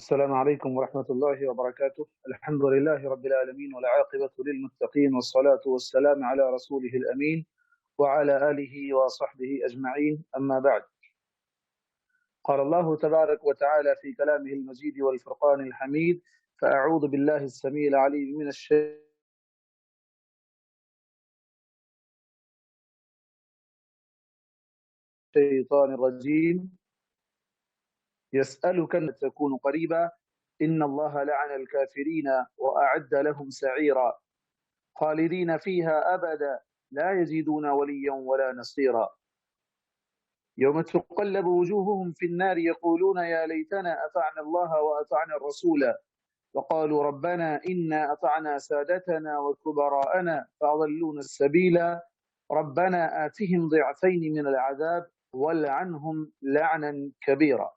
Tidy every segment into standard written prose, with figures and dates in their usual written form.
السلام عليكم ورحمة الله وبركاته. الحمد لله رب العالمين والعاقبة للمتقين والصلاة والسلام على رسوله الأمين وعلى آله وصحبه أجمعين، أما بعد. قال الله تبارك وتعالى في كلامه المجيد والفرقان الحميد: فأعوذ بالله السميع العليم من الشيطان الرجيم. يسألك أن تكون قريبا إن الله لعن الكافرين وأعد لهم سعيرا خالدين فيها أبدا لا يجدون وليا ولا نصيرا يوم تقلب وجوههم في النار يقولون يا ليتنا أطعنا الله وأطعنا الرسول وقالوا ربنا إنا أطعنا سادتنا وكبراءنا فأضلونا السبيل ربنا آتهم ضعفين من العذاب والعنهم لعنا كبيرا.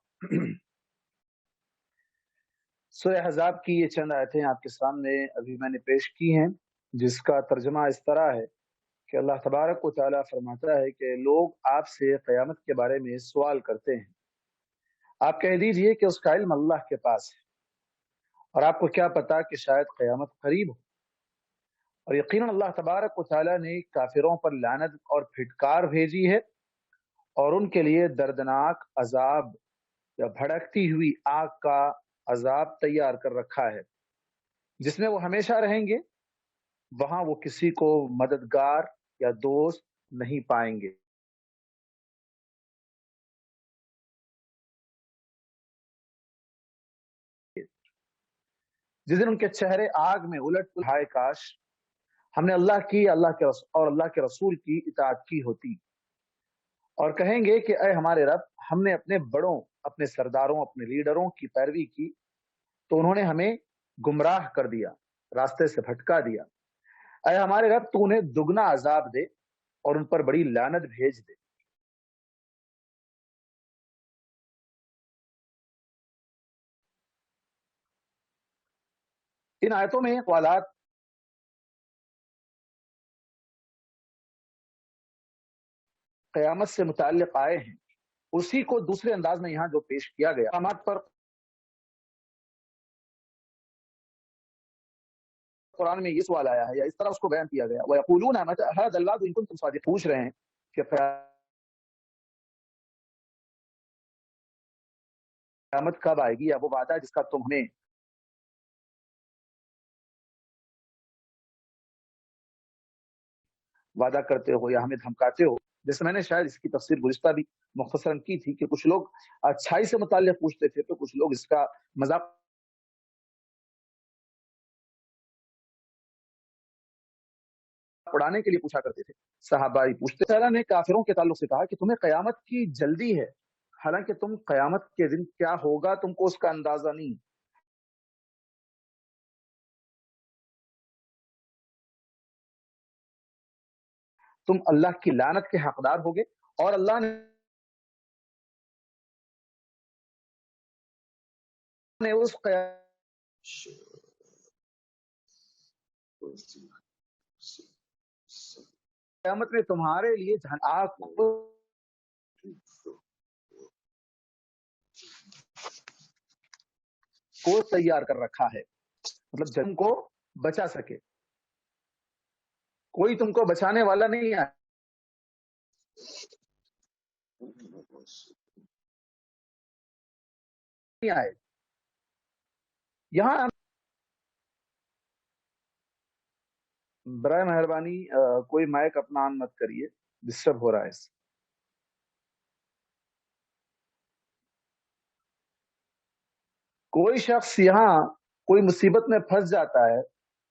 سورہ حزاب کی یہ چند آیتیں آپ کے سامنے ابھی میں نے پیش کی ہیں، جس کا ترجمہ اس طرح ہے کہ اللہ تبارک و تعالیٰ فرماتا ہے کہ لوگ آپ سے قیامت کے بارے میں سوال کرتے ہیں، آپ کہہ دیجئے کہ اس کا علم اللہ کے پاس ہے، اور آپ کو کیا پتا کہ شاید قیامت قریب ہو۔ اور یقیناً اللہ تبارک و تعالیٰ نے کافروں پر لعنت اور پھٹکار بھیجی ہے، اور ان کے لیے دردناک عذاب یا بھڑکتی ہوئی آگ کا عذاب تیار کر رکھا ہے، جس میں وہ ہمیشہ رہیں گے، وہاں وہ کسی کو مددگار یا دوست نہیں پائیں گے۔ جس دن ان کے چہرے آگ میں الٹ ہائے کاش ہم نے اللہ کی اللہ کے رسول کی اطاعت کی ہوتی، اور کہیں گے کہ اے ہمارے رب، ہم نے اپنے بڑوں، اپنے سرداروں، اپنے لیڈروں کی پیروی کی تو انہوں نے ہمیں گمراہ کر دیا، راستے سے بھٹکا دیا۔ اے ہمارے رب، تو انہیں دگنا عذاب دے اور ان پر بڑی لعنت بھیج دے۔ ان آیتوں میں اقوالات قیامت سے متعلق آئے ہیں، اسی کو دوسرے انداز میں یہاں جو پیش کیا گیا، قیامت پر قرآن میں یہ سوال آیا ہے یا اس طرح اس کو بیان کیا گیا، وَيَقُولُونَ مَتَىٰ هَٰذَا الْوَعْدُ إِن كُنتُمْ صَادِقِينَ، پوچھ رہے ہیں کہ قیامت کب آئے گی، یا وہ وعدہ جس کا تم ہمیں وعدہ کرتے ہو یا ہمیں دھمکاتے ہو۔ جیسے میں نے شاید اس کی تفسیر گزشتہ بھی مختصراً کی تھی کہ کچھ لوگ اچھائی سے متعلق پوچھتے تھے تو کچھ لوگ اس کا مذاق اڑانے کے لیے پوچھا کرتے تھے۔ صحابہ پوچھتے تھے، اللہ نے کافروں کے تعلق سے کہا کہ تمہیں قیامت کی جلدی ہے، حالانکہ تم قیامت کے دن کیا ہوگا تم کو اس کا اندازہ نہیں۔ تم اللہ کی لعنت کے حقدار ہوگے، اور اللہ نے اس قیامت میں تمہارے لیے آگ کو تیار کر رکھا ہے، مطلب تم کو بچا سکے، کوئی تم کو بچانے والا نہیں آئے۔ یہاں برائے مہربانی کوئی مائک اپنا آن مت کریے، ڈسٹرب ہو رہا ہے اس سے۔ کوئی شخص یہاں کوئی مصیبت میں پھنس جاتا ہے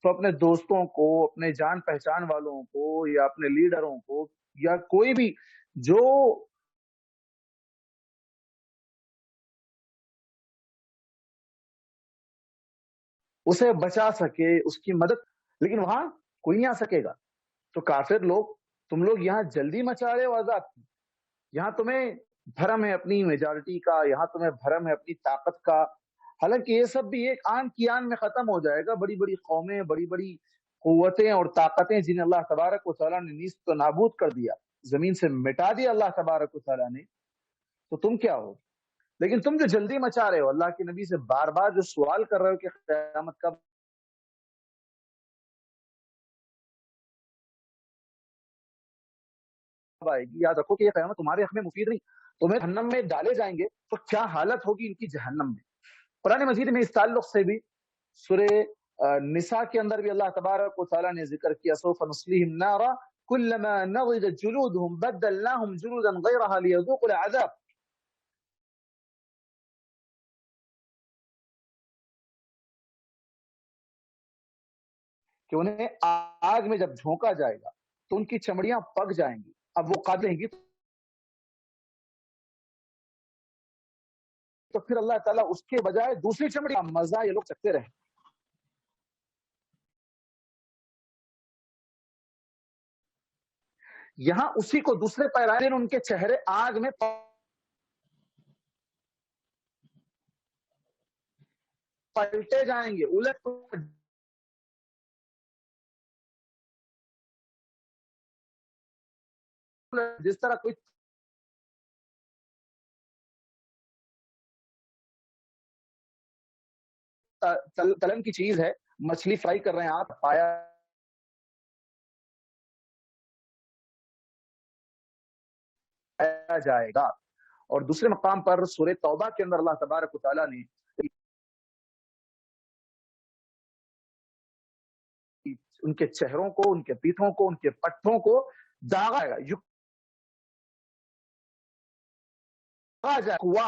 تو اپنے دوستوں کو، اپنے جان پہچان والوں کو، یا اپنے لیڈروں کو، یا کوئی بھی جو اسے بچا سکے، اس کی مدد، لیکن وہاں کوئی نہیں آ سکے گا۔ تو کافر لوگ، تم لوگ یہاں جلدی مچا رہے ہو عذاب کی، یہاں تمہیں بھرم ہے اپنی میجارٹی کا، یہاں تمہیں بھرم ہے اپنی طاقت کا، حالانکہ یہ سب بھی ایک آن کی آن میں ختم ہو جائے گا۔ بڑی بڑی قومیں، بڑی بڑی قوتیں اور طاقتیں جنہیں اللہ تبارک و تعالیٰ نے نیست و نابود کر دیا، زمین سے مٹا دیا اللہ تبارک و تعالیٰ نے، تو تم کیا ہو؟ لیکن تم جو جلدی مچا رہے ہو، اللہ کے نبی سے بار بار جو سوال کر رہے ہو کہ قیامت کب آئے گی، یاد رکھو کہ یہ قیامت تمہارے حق میں مفید نہیں، تمہیں جہنم میں ڈالے جائیں گے تو کیا حالت ہوگی ان کی جہنم میں۔ قرآن مجید میں اس تعلق سے بھی سورہ نساء کے اندر بھی اللہ تبارک و تعالیٰ نے ذکر کیا، سوف نصلیہم نارا کلما نضجت جلودہم بدلناہم جلودا غیرہا لیذوقوا العذاب، کہ انہیں آگ میں جب جھونکا جائے گا تو ان کی چمڑیاں پک جائیں گی، اب وہ قابل ہیں گی تو پھر اللہ تعالیٰ اس کے بجائے دوسری چمڑی کا مزہ یہ لوگ چکتے رہے۔ یہاں اسی کو دوسرے پیرائن ان کے چہرے آگ میں پلٹے جائیں گے، الٹ جس طرح کوئی تلن کی چیز ہے، مچھلی فرائی کر رہے ہیں آپ، پایا جائے گا۔ اور دوسرے مقام پر سورہ توبہ کے اندر اللہ تبارک و تعالیٰ نے ان کے چہروں کو، ان کے پیٹھوں کو، ان کے پٹھوں کو داغا جائے گا،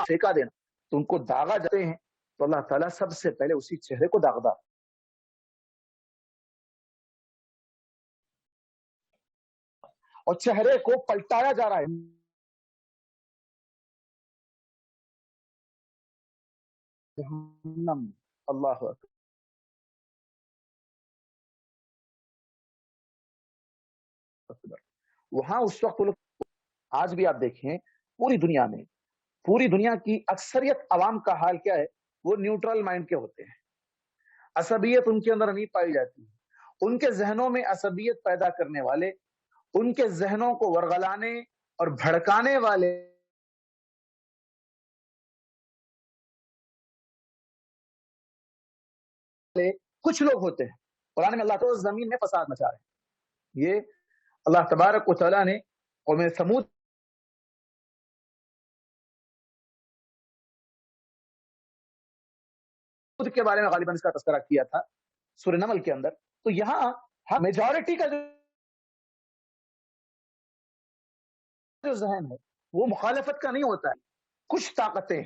پھینکا دینا، تو ان کو داغا جاتے ہیں تو اللہ تعالیٰ سب سے پہلے اسی چہرے کو داغدا اور چہرے کو پلٹایا جا رہا ہے۔ جہنم، اللہ اکبر، وہاں اس وقت آج بھی آپ دیکھیں پوری دنیا میں، پوری دنیا کی اکثریت عوام کا حال کیا ہے؟ وہ نیوٹرل مائنڈ کے ہوتے ہیں، عصبیت ان کے اندر نہیں پائی جاتی، ان کے ذہنوں میں عصبیت پیدا کرنے والے، ان کے ذہنوں کو ورغلانے اور بھڑکانے والے کچھ لوگ ہوتے ہیں۔ قرآن میں اللہ تو زمین میں فساد مچا رہے ہیں۔ یہ اللہ تبارک و تعالیٰ نے قوم ثمود کے بارے میں غالباً اس کا تذکرہ کیا تھا سورہ نمل کے اندر، تو یہاں میجورٹی کا جو ذہن ہے وہ مخالفت کا نہیں ہوتا ہے، کچھ طاقتیں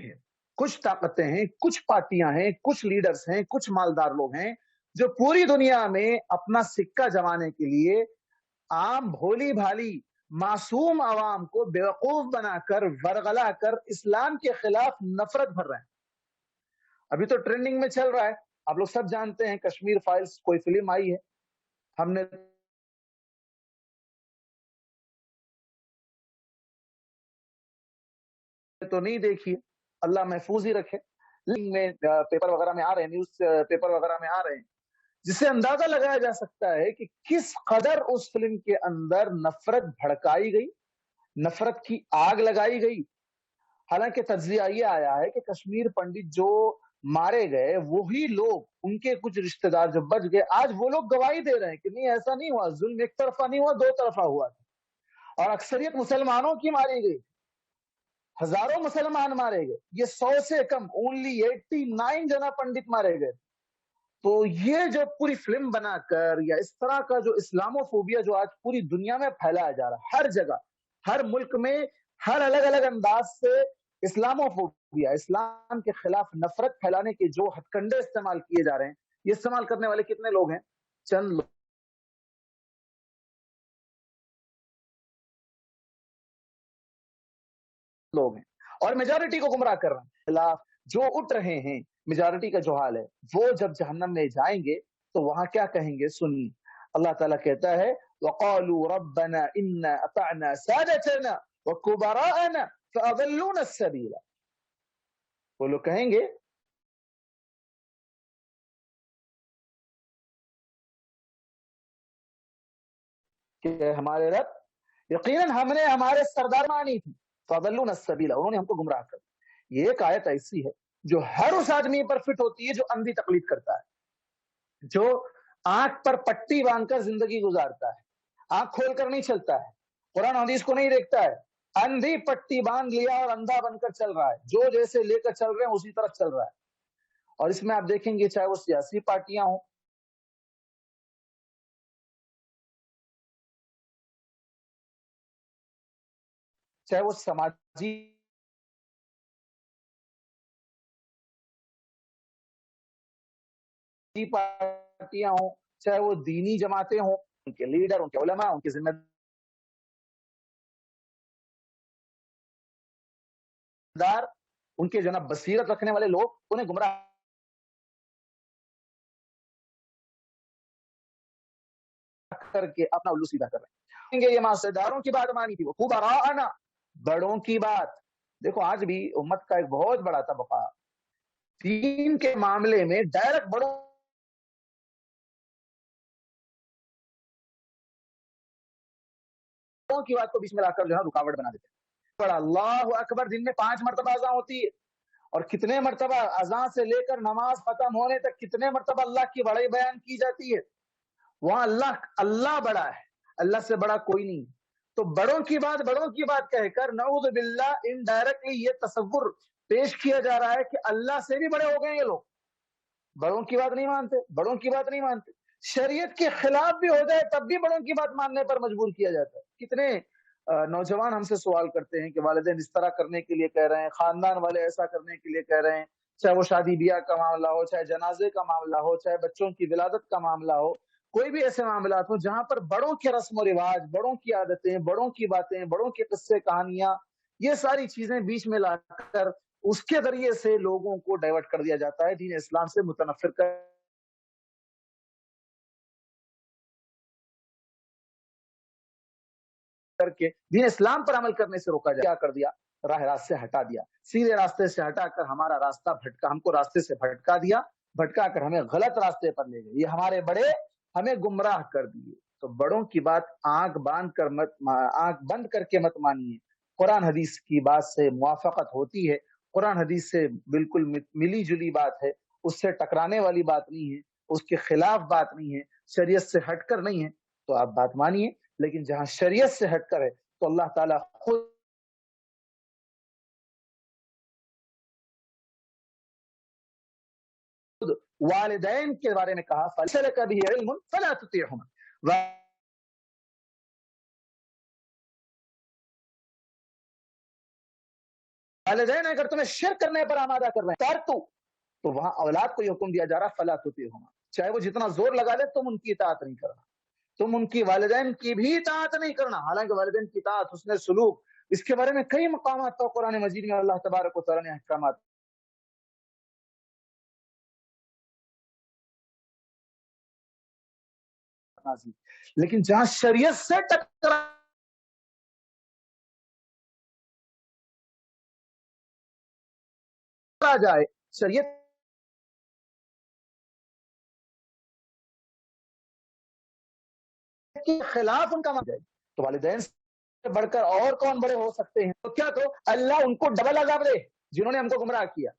ہیں، کچھ پارٹیاں ہیں، کچھ لیڈرز ہیں، کچھ مالدار لوگ ہیں جو پوری دنیا میں اپنا سکہ جمانے کے لیے عام بھولی بھالی معصوم عوام کو بیوقوف بنا کر ورغلا کر اسلام کے خلاف نفرت بھر رہے ہیں۔ ابھی تو ٹرینڈنگ میں چل رہا ہے، آپ لوگ سب جانتے ہیں کشمیر فائلز کوئی فلم آئی ہے، ہم نے تو نہیں دیکھی، اللہ محفوظ ہی رکھے، میں پیپر وغیرہ میں آ رہے ہیں، نیوز پیپر وغیرہ میں آ رہے ہیں، جس سے اندازہ لگایا جا سکتا ہے کہ کس قدر اس فلم کے اندر نفرت بھڑکائی گئی، نفرت کی آگ لگائی گئی۔ حالانکہ تجزیہ یہ آیا ہے کہ کشمیر پنڈت جو مارے گئے وہی لوگ، ان کے کچھ رشتہ دار جو بچ گئے، آج وہ لوگ گواہی دے رہے ہیں کہ نہیں ایسا نہیں ہوا، ظلم ایک طرفہ نہیں ہوا، دو طرفہ ہوا تھا، اور اکثریت مسلمانوں کی ماری گئی، ہزاروں مسلمان مارے گئے، یہ 100 سے کم، اونلی 89 جنا پنڈت مارے گئے۔ تو یہ جو پوری فلم بنا کر یا اس طرح کا جو اسلامو فوبیا جو آج پوری دنیا میں پھیلایا جا رہا ہے، ہر جگہ، ہر ملک میں، ہر الگ الگ انداز سے اسلامو فوبیا، اسلام کے خلاف نفرت پھیلانے کے جو ہتھ کنڈے استعمال کیے جا رہے ہیں، یہ استعمال کرنے والے کتنے لوگ ہیں؟ چند لوگ ہیں، اور میجورٹی کو گمراہ کر رہے ہیں، خلاف جو اٹھ رہے ہیں، میجورٹی کا جو حال ہے، وہ جب جہنم میں جائیں گے تو وہاں کیا کہیں گے؟ سنیے، اللہ تعالیٰ کہتا ہے وَقَالُوا رَبَّنَا إِنَّا أَطَعْنَا سَادَتَنَا وَكُبَرَاءَنَا فَأَضَلُّونَا السَّبِيلَ، وہ لوگ کہیں گے کہ ہمارے رب، یقیناً ہم نے ہمارے سردار مانی تھی، فَأَضَلُّونَا السَّبِيلَ، انہوں نے ہم کو گمراہ کر، یہ ایک آیت ایسی ہے جو ہر اس آدمی پر فٹ ہوتی ہے جو اندھی تقلید کرتا ہے، جو آنکھ پر پٹی باندھ کر زندگی گزارتا ہے، آنکھ کھول کر نہیں چلتا ہے، قرآن حدیث کو نہیں دیکھتا ہے، اندھی پٹی باندھ لیا اور اندھا بن کر چل رہا ہے، جو جیسے لے کر چل رہے ہیں اسی طرح چل رہا ہے۔ اور اس میں آپ دیکھیں گے چاہے وہ سیاسی پارٹیاں ہوں، چاہے وہ سماجی پارٹیاں ہوں، چاہے وہ دینی جماعتیں ہوں، ان کے لیڈر، ان کے علماء، ان کے ذمہ دار، ان کے جناب بصیرت رکھنے والے لوگ انہیں گمراہ کر کے اپنا الو سیدھا کر رہے ہیں۔ یہ معصیداروں کی بات مانی تھی، وہ خوب آنا بڑوں کی بات۔ دیکھو آج بھی امت کا ایک بہت بڑا طبقہ دین کے معاملے میں ڈائریکٹ بڑوں کی بات کو بیچ میں لا کر جو ہے رکاوٹ بنا دیتے ہیں۔ بڑا اللہ اکبر دن میں 5 مرتبہ اذان ہوتی ہے، اور کتنے مرتبہ اذان سے لے کر نماز ختم ہونے تک کتنے مرتبہ اللہ کی بڑائی بیان کی جاتی ہے۔ وہاں اللہ بڑا ہے، اللہ سے بڑا کوئی نہیں۔ تو بڑوں کی بات کہہ کر نعوذ باللہ انڈائریکٹلی یہ تصور پیش کیا جا رہا ہے کہ اللہ سے بھی بڑے ہو گئے یہ لوگ، بڑوں کی بات نہیں مانتے، شریعت کے خلاف بھی ہو جائے تب بھی بڑوں کی بات ماننے پر مجبور کیا جاتا ہے۔ کتنے نوجوان ہم سے سوال کرتے ہیں کہ والدین اس طرح کرنے کے لیے کہہ رہے ہیں، خاندان والے ایسا کرنے کے لیے کہہ رہے ہیں، چاہے وہ شادی بیاہ کا معاملہ ہو، چاہے جنازے کا معاملہ ہو، چاہے بچوں کی ولادت کا معاملہ ہو، کوئی بھی ایسے معاملات ہوں جہاں پر بڑوں کے رسم و رواج، بڑوں کی عادتیں، بڑوں کی باتیں، بڑوں کے قصے کہانیاں، یہ ساری چیزیں بیچ میں لا کر اس کے ذریعے سے لوگوں کو ڈائیورٹ کر دیا جاتا ہے، دین اسلام سے متنفر کر کے دین اسلام پر عمل کرنے سے روکا جائے۔ کیا کر دیا؟ راہ راست سے ہٹا دیا، سیدھے راستے سے ہٹا کر ہمارا راستہ بھٹکا، ہم کو راستے سے بھٹکا دیا، بھٹکا کر ہمیں غلط راستے پر لے گئے۔ یہ ہمارے بڑے ہمیں گمراہ کر دیے۔ تو بڑوں کی بات آنکھ بند کر کے مت مانیے۔ قرآن حدیث کی بات سے موافقت ہوتی ہے، قرآن حدیث سے بالکل ملی جلی بات ہے، اس سے ٹکرانے والی بات نہیں ہے، اس کے خلاف بات نہیں ہے، شریعت سے ہٹ کر نہیں ہے، تو آپ بات مانیے۔ لیکن جہاں شریعت سے ہٹ کر ہے تو اللہ تعالیٰ خود والدین کے بارے میں کہا فَلَيْسَ لَكَ بِهِ عِلْمٌ فَلَا تُطِعْهُمَا۔ والدین اگر تمہیں شرک کرنے پر آمادہ کر رہے ہیں تو وہاں اولاد کو یہ حکم دیا جا رہا فَلَا تُطِعْهُمَا، چاہے وہ جتنا زور لگا لے تم ان کی اطاعت نہیں کرنا، تم ان کی والدین کی بھی اطاعت نہیں کرنا۔ حالانکہ والدین کی اطاعت، حسن سلوک، اس کے بارے میں کئی مقامات پر قرآن مجید میں اللہ تبارک و تعالیٰ نے احکامات نازل، لیکن جہاں شریعت سے ٹکرا جائے، شریعت کے خلاف ان کا مان جائے، تو والدین سے بڑھ کر اور کون بڑے ہو سکتے ہیں؟ تو کیا تو اللہ ان کو ڈبل عذاب دے، جنہوں نے ہم کو گمراہ کیا،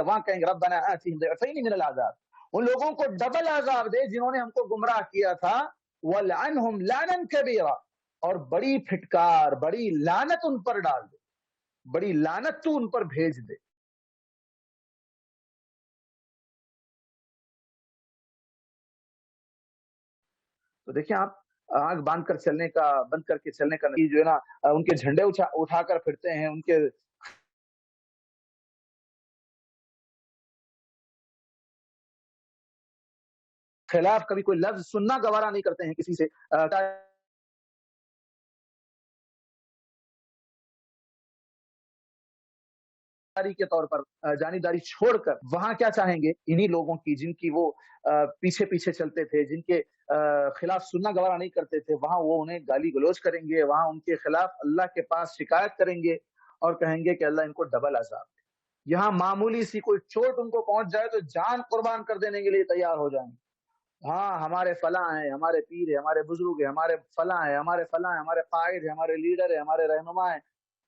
وہاں کہیں گے ربنا آتِهِمْ ضِعْفَيْنِ مِنَ الْعَذَابِ، ان لوگوں کو ڈبل عذاب دے جنہوں نے ہم کو گمراہ کیا تھا، وَلْعَنْهُمْ لَعْنًا كَبِيرًا، اور بڑی پھٹکار، بڑی لعنت ان پر ڈال دے، بڑی لعنت تو ان پر بھیج دے۔ تو دیکھیں آپ آنکھ باندھ کر چلنے کا، بند کر کے چلنے کا نتیجہ جو ہے نا، ان کے جھنڈے اٹھا کر پھرتے ہیں، ان کے خلاف کبھی کوئی لفظ سننا گوارا نہیں کرتے ہیں کسی سے، کے طور پر جانبداری چھوڑ کر وہاں کیا چاہیں گے؟ انہی لوگوں کی جن کی وہ پیچھے پیچھے چلتے تھے، جن کے خلاف سننا گوارا نہیں کرتے تھے، وہاں وہ انہیں گالی گلوچ کریں گے، وہاں ان کے خلاف اللہ کے پاس شکایت کریں گے اور کہیں گے کہ اللہ ان کو ڈبل عذاب دے۔ یہاں معمولی سی کوئی چوٹ ان کو پہنچ جائے تو جان قربان کر دینے کے لیے تیار ہو جائیں گے۔ ہاں ہمارے فلاں ہیں، ہمارے پیر ہیں، ہمارے بزرگ ہیں، ہمارے فلاں ہیں، ہمارے فلاں ہیں، ہمارے قائد ہیں، ہمارے لیڈر ہیں، ہمارے رہنما ہیں،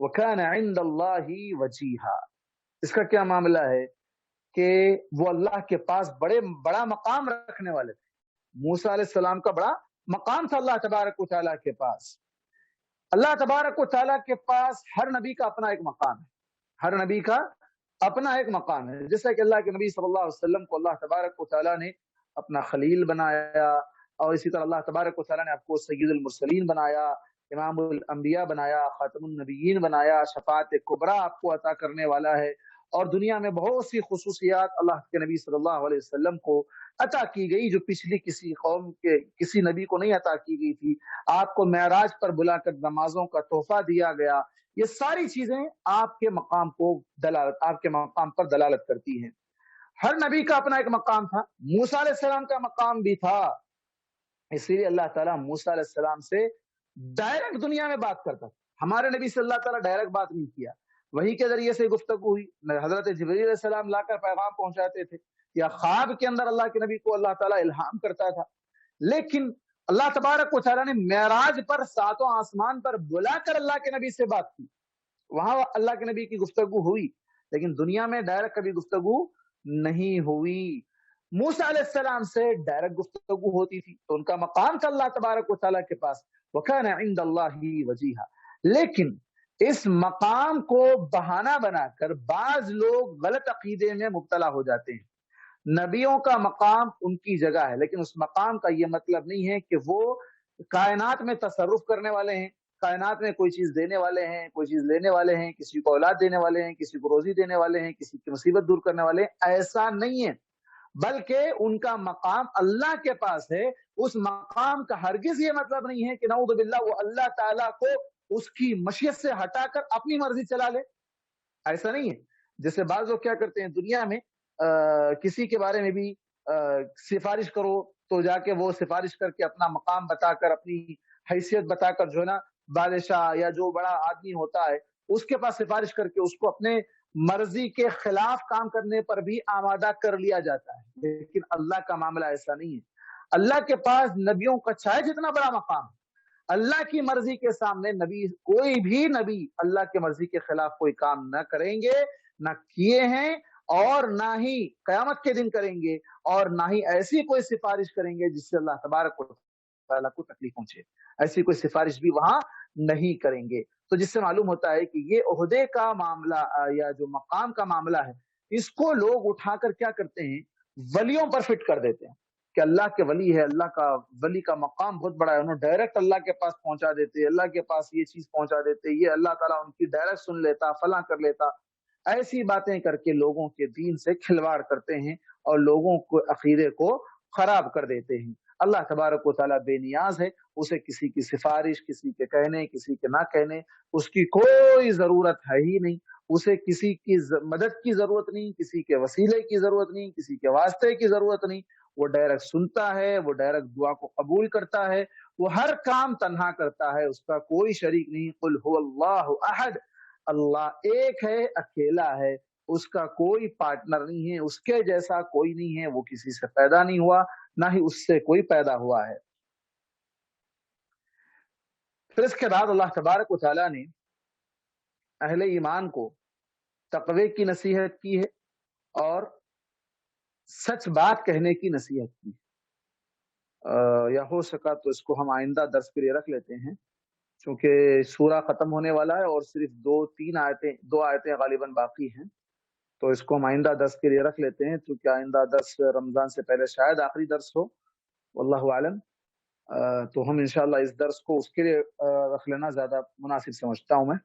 وَكَانَ عِنْدَ اللَّهِ وَجِيهًا۔ اس کا کیا معاملہ ہے کہ وہ اللہ کے پاس بڑا مقام رکھنے والے تھے۔ موسیٰ علیہ السلام کا بڑا مقام تھا اللہ تبارک و تعالیٰ کے پاس۔ اللہ تبارک و تعالیٰ کے پاس ہر نبی کا اپنا ایک مقام ہے، ہر نبی کا اپنا ایک مقام ہے۔ جیسا کہ اللہ کے نبی صلی اللہ علیہ وسلم کو اللہ تبارک و تعالیٰ نے اپنا خلیل بنایا، اور اسی طرح اللہ تبارک و تعالیٰ نے آپ کو سید المرسلین بنایا، امام الانبیاء بنایا، خاتم النبیین بنایا، شفاعت کبریٰ آپ کو عطا کرنے والا ہے، اور دنیا میں بہت سی خصوصیات اللہ کے نبی صلی اللہ علیہ وسلم کو عطا کی گئی جو پچھلی کسی قوم کے کسی نبی کو نہیں عطا کی گئی تھی۔ آپ کو معراج پر بلا کر نمازوں کا تحفہ دیا گیا۔ یہ ساری چیزیں آپ کے مقام پر دلالت کرتی ہیں۔ ہر نبی کا اپنا ایک مقام تھا، موسیٰ علیہ السلام کا مقام بھی تھا، اسی لیے اللہ تعالیٰ موسیٰ علیہ السلام سے ڈائریکٹ دنیا میں بات کرتا تھا۔ ہمارے نبی سے اللہ تعالیٰ ڈائریکٹ بات نہیں کیا، وحی کے ذریعے سے گفتگو ہوئی، حضرت جبریل علیہ السلام لا کر پیغام پہنچاتے تھے، یا خواب کے اندر اللہ کے نبی کو اللہ تعالیٰ الہام کرتا تھا۔ لیکن اللہ تبارک و تعالیٰ نے معراج پر ساتوں آسمان پر بلا کر اللہ کے نبی سے بات کی، وہاں اللہ کے نبی کی گفتگو ہوئی، لیکن دنیا میں ڈائریکٹ کبھی گفتگو نہیں ہوئی۔ موسیٰ علیہ السلام سے ڈائریکٹ گفتگو ہوتی تھی، تو ان کا مقام تھا اللہ تبارک و تعالیٰ کے پاس، وَكَانَ عِنْدَ اللَّهِ وَجِيهًا۔ لیکن اس مقام کو بہانہ بنا کر بعض لوگ غلط عقیدے میں مبتلا ہو جاتے ہیں۔ نبیوں کا مقام ان کی جگہ ہے، لیکن اس مقام کا یہ مطلب نہیں ہے کہ وہ کائنات میں تصرف کرنے والے ہیں، کائنات میں کوئی چیز دینے والے ہیں، کوئی چیز لینے والے ہیں، کسی کو اولاد دینے والے ہیں، کسی کو روزی دینے والے ہیں، کسی کی مصیبت دور کرنے والے ہیں، ایسا نہیں ہے، بلکہ ان کا مقام اللہ کے پاس ہے۔ اس مقام کا ہرگز یہ مطلب نہیں ہے کہ نعوذ باللہ وہ اللہ تعالیٰ کو اس کی مشیت سے ہٹا کر اپنی مرضی چلا لے، ایسا نہیں ہے۔ جیسے بعض لوگ کیا کرتے ہیں دنیا میں، کسی کے بارے میں بھی سفارش کرو تو جا کے وہ سفارش کر کے اپنا مقام بتا کر، اپنی حیثیت بتا کر، جو ہے نا بادشاہ یا جو بڑا آدمی ہوتا ہے اس کے پاس سفارش کر کے اس کو اپنے مرضی کے خلاف کام کرنے پر بھی آمادہ کر لیا جاتا ہے۔ لیکن اللہ کا معاملہ ایسا نہیں ہے۔ اللہ کے پاس نبیوں کا چاہے جتنا بڑا مقام ہے، اللہ کی مرضی کے سامنے کوئی بھی نبی اللہ کی مرضی کے خلاف کوئی کام نہ کریں گے، نہ کیے ہیں، اور نہ ہی قیامت کے دن کریں گے، اور نہ ہی ایسی کوئی سفارش کریں گے جس سے اللہ تبارک و تعالیٰ کو تکلیف پہنچے۔ ایسی کوئی سفارش بھی وہاں نہیں کریں گے۔ تو جس سے معلوم ہوتا ہے کہ یہ عہدے کا معاملہ یا جو مقام کا معاملہ ہے، اس کو لوگ اٹھا کر کیا کرتے ہیں، ولیوں پر فٹ کر دیتے ہیں کہ اللہ کے ولی ہے، اللہ کا ولی کا مقام بہت بڑا ہے، انہوں ڈائریکٹ اللہ کے پاس پہنچا دیتے، اللہ کے پاس یہ چیز پہنچا دیتے، یہ اللہ تعالیٰ ان کی ڈائریکٹ سن لیتا، فلاں کر لیتا۔ ایسی باتیں کر کے لوگوں کے دین سے کھلواڑ کرتے ہیں اور لوگوں کو عقیدے کو خراب کر دیتے ہیں۔ اللہ تبارک و تعالیٰ بے نیاز ہے، اسے کسی کی سفارش، کسی کے کہنے، کسی کے نہ کہنے اس کی کوئی ضرورت ہے ہی نہیں، اسے کسی کی مدد کی ضرورت نہیں، کسی کے وسیلے کی ضرورت نہیں، کسی کے واسطے کی ضرورت نہیں۔ وہ ڈائریکٹ سنتا ہے، وہ ڈائریکٹ دعا کو قبول کرتا ہے، وہ ہر کام تنہا کرتا ہے، اس کا کوئی شریک نہیں۔ قل هو اللہ احد، اللہ ایک ہے، اکیلا ہے، اس کا کوئی پارٹنر نہیں ہے، اس کے جیسا کوئی نہیں ہے، وہ کسی سے پیدا نہیں ہوا، نہ ہی اس سے کوئی پیدا ہوا ہے۔ پھر اس کے بعد اللہ تبارک و تعالیٰ نے اہل ایمان کو تقوی کی نصیحت کی ہے اور سچ بات کہنے کی نصیحت کی ہے۔ یا ہو سکا تو اس کو ہم آئندہ درس کے لیے رکھ لیتے ہیں، چونکہ سورہ ختم ہونے والا ہے اور صرف دو آیتیں غالباً باقی ہیں، تو اس کو ہم آئندہ درس کے لیے رکھ لیتے ہیں، کیونکہ آئندہ درس رمضان سے پہلے شاید آخری درس ہو، واللہ عالم۔ تو ہم انشاءاللہ اس درس کو اس کے لیے رکھ لینا زیادہ مناسب سمجھتا ہوں میں۔